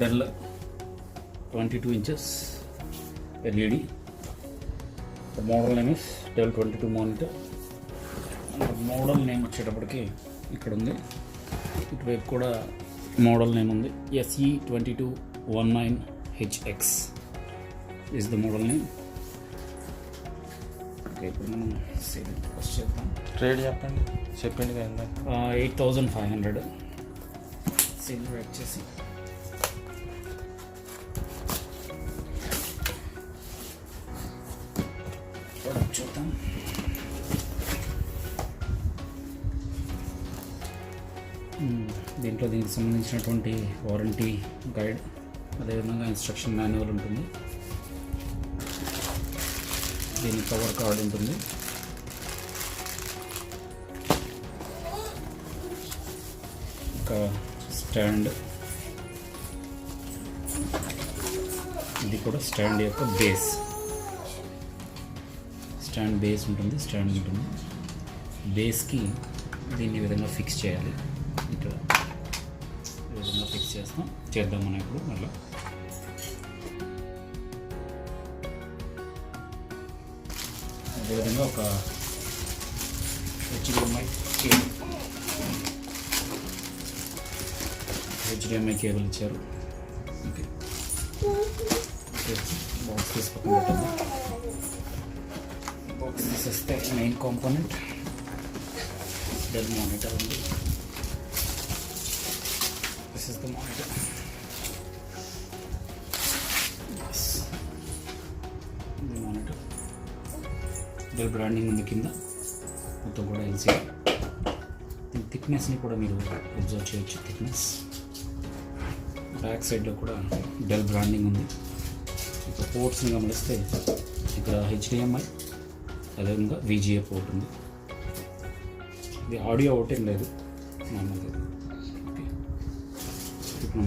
Dell 22 inches LED. The model name is Dell 22 monitor. And the model name వచ్చేటప్పటికి ఇక్కడ ఉంది. ఇటువైపు కూడా మోడల్ నేమ్ ఉంది. SE2219HX is the model name. Okay, ఇప్పుడు మనం సేల్ ఫస్ట్ చేద్దాం. రేట్ చెప్పండి కదా. 8500 సేల్ రేట్ చేసి చూద్దాం. దీంట్లో దీనికి సంబంధించినటువంటి వారంటీ గైడ్, అదేవిధంగా ఇన్స్ట్రక్షన్ మాన్యువల్ ఉంటుంది. దీని కవర్ కార్డ్ ఉంటుంది. ఇంకా స్టాండ్, ఇది కూడా స్టాండ్ యొక్క బేస్. స్టాండ్ బేస్ ఉంటుంది, స్టాండ్ ఉంటుంది. బేస్కి దీన్ని ఈ విధంగా ఫిక్స్ చేయాలి. ఇక్కడ ఈ విధంగా ఫిక్స్ చేద్దాం మనం ఇప్పుడు. మళ్ళీ అదేవిధంగా ఒక హెచ్డిఎంఐ కేబుల్ ఇచ్చారు. ఓకే, బాక్స్ తీసి పక్కన పెట్టండి. బాక్స్ తీసేస్తే మెయిన్ కాంపోనెంట్ డెల్ మానిటర్ ఉంది. This is the monitor. Monitor Dell branding ఉంది కింద, మొత్తం కూడా ఎల్సీడీ. థిక్నెస్ని కూడా మీరు అబ్జర్వ్ చేయొచ్చు. థిక్నెస్ బ్యాక్ సైడ్లో కూడా డెల్ బ్రాండింగ్ ఉంది. ఇక్కడ పోర్ట్స్ని గమనిస్తే ఇక్కడ హెచ్డిఎంఐ, అదేవిధంగా VGA పోర్ట్ ఉంది. ఇది ఆడియో అవుట్ ఏం లేదు, నార్మల్గా. ఓకే, ఇప్పుడు